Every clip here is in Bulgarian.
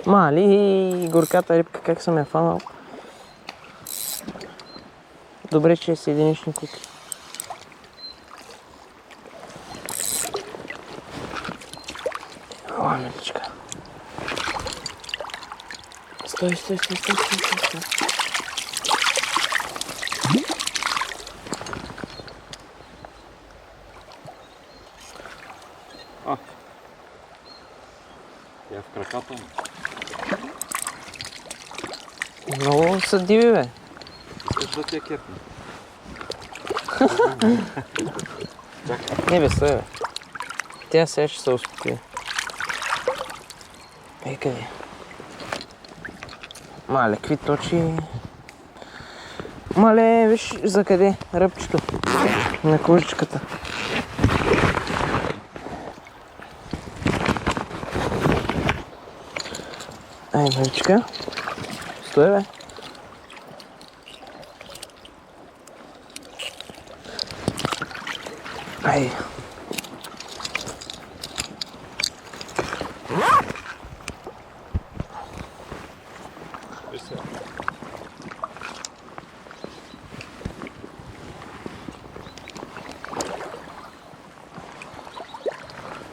Мали горката рибка, как съм я фанал. Добре, че си единични куки. О, миличка. Стой. Я в краката му. Много са диви, бе. Искаш да ти я кепне? Не бе, стой, бе. Тя сега ще се успокои. Ей, къде? Мале, какви точи. Мале, виж за къде ръбчето. На кожичката. Ай, миличка. Стой, бе. Ай.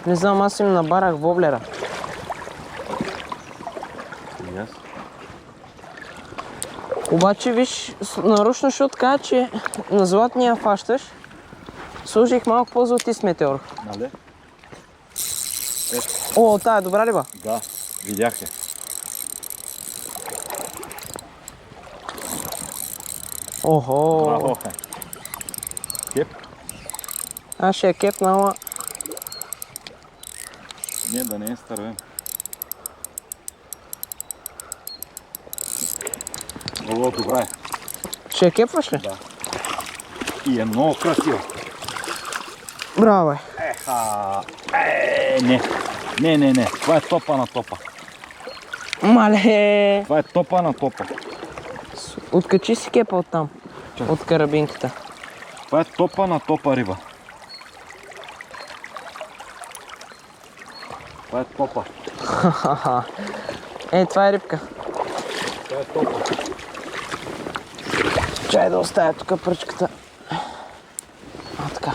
Не знам, аз им набарах воблера. И аз. Обаче, виж, нарочно ще откажа, че на златния фащаш. Сложих малко по-златист метеор. Нали? О, тая е добра ли ба? Да, видях я. Охо. Браво. Кеп? Аз ще я кепна, ама... Не, да не е стървен. Много добра е. Ще я кепваш ли? Да. И е много красива. Браво, бе. Еха. Не. Това е топа на топа. Мале. Това е топа на топа. Откачи си кепа оттам. Чакай. От карабинката. Това е топа на топа риба. Това е топа. Ха-ха-ха. Ей, това е рибка. Това е топа. Чай да оставя тук пръчката. А, така.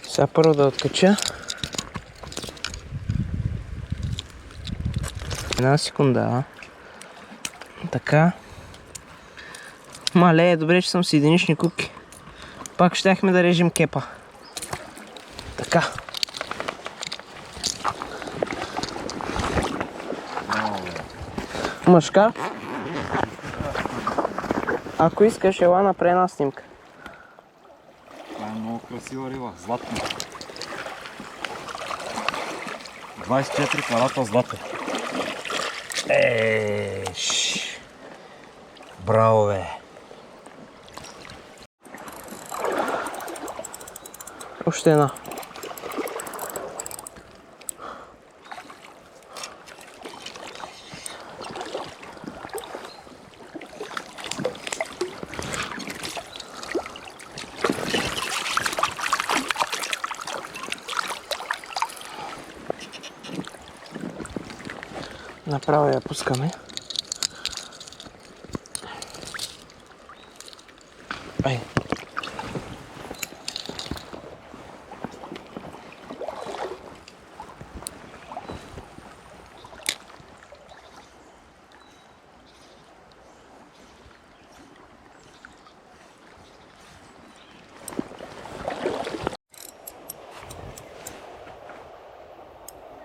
Сега първо да откача. Една секунда. Така. Мале, добре, че съм с единични купки. Пак щяхме да режем кепа. Така. Мъжка. Ако искаш, ела направи една снимка. Това е много красива риба. Златна. 24 карата злато. Браво, бе. Още една. Направо я пускаме. Ай.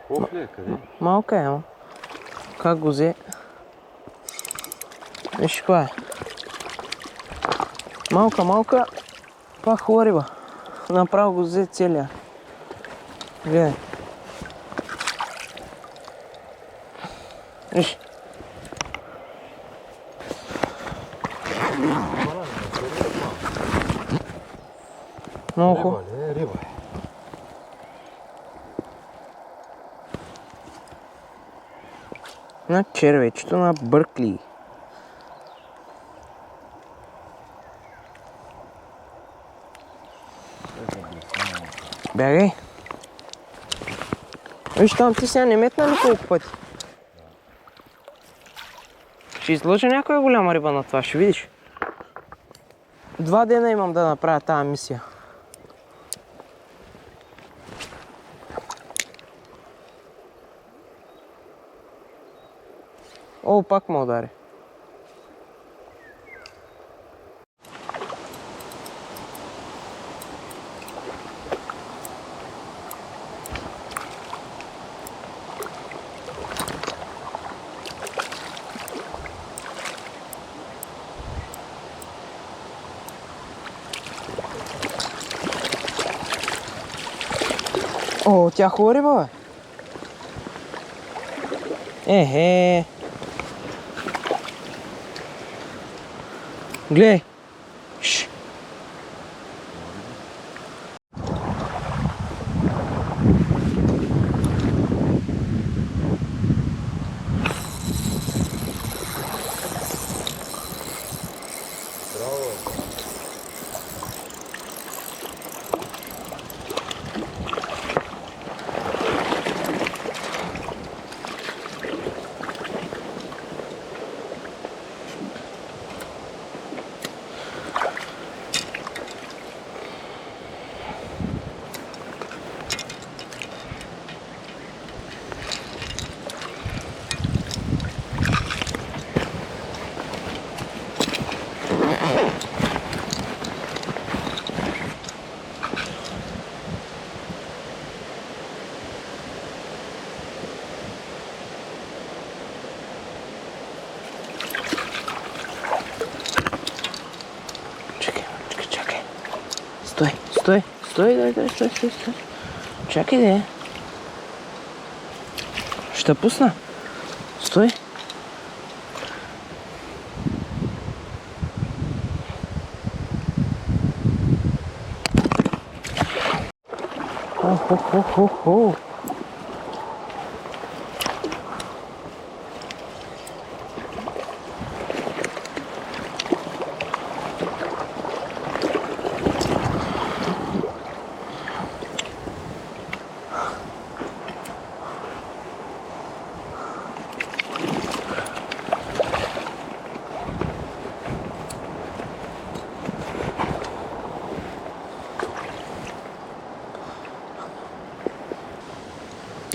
Ох ли е, къде? Малка е, ама. Как го взе? Виж каква е. Малка, пак хубава риба. Направо го взе целия. Гледай. Виж. Много хубаво. Риба е. На червечето на Бъркли. Бягай. Виж там ти сега не метна ли колко пъти? Ще излъжа някоя голяма риба на това, ще видиш. 2 дена имам да направя тази мисия. О, пак ме удари. О, тя хубава риба, бе. Ехе. Гледай. Шш. Чакай. Стой, дай, стой. Чакай, де. Ще пусна. Стой. Хо.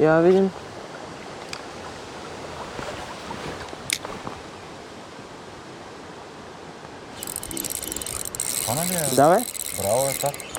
Я видим. Това нали е? Да, бе. Браво е так.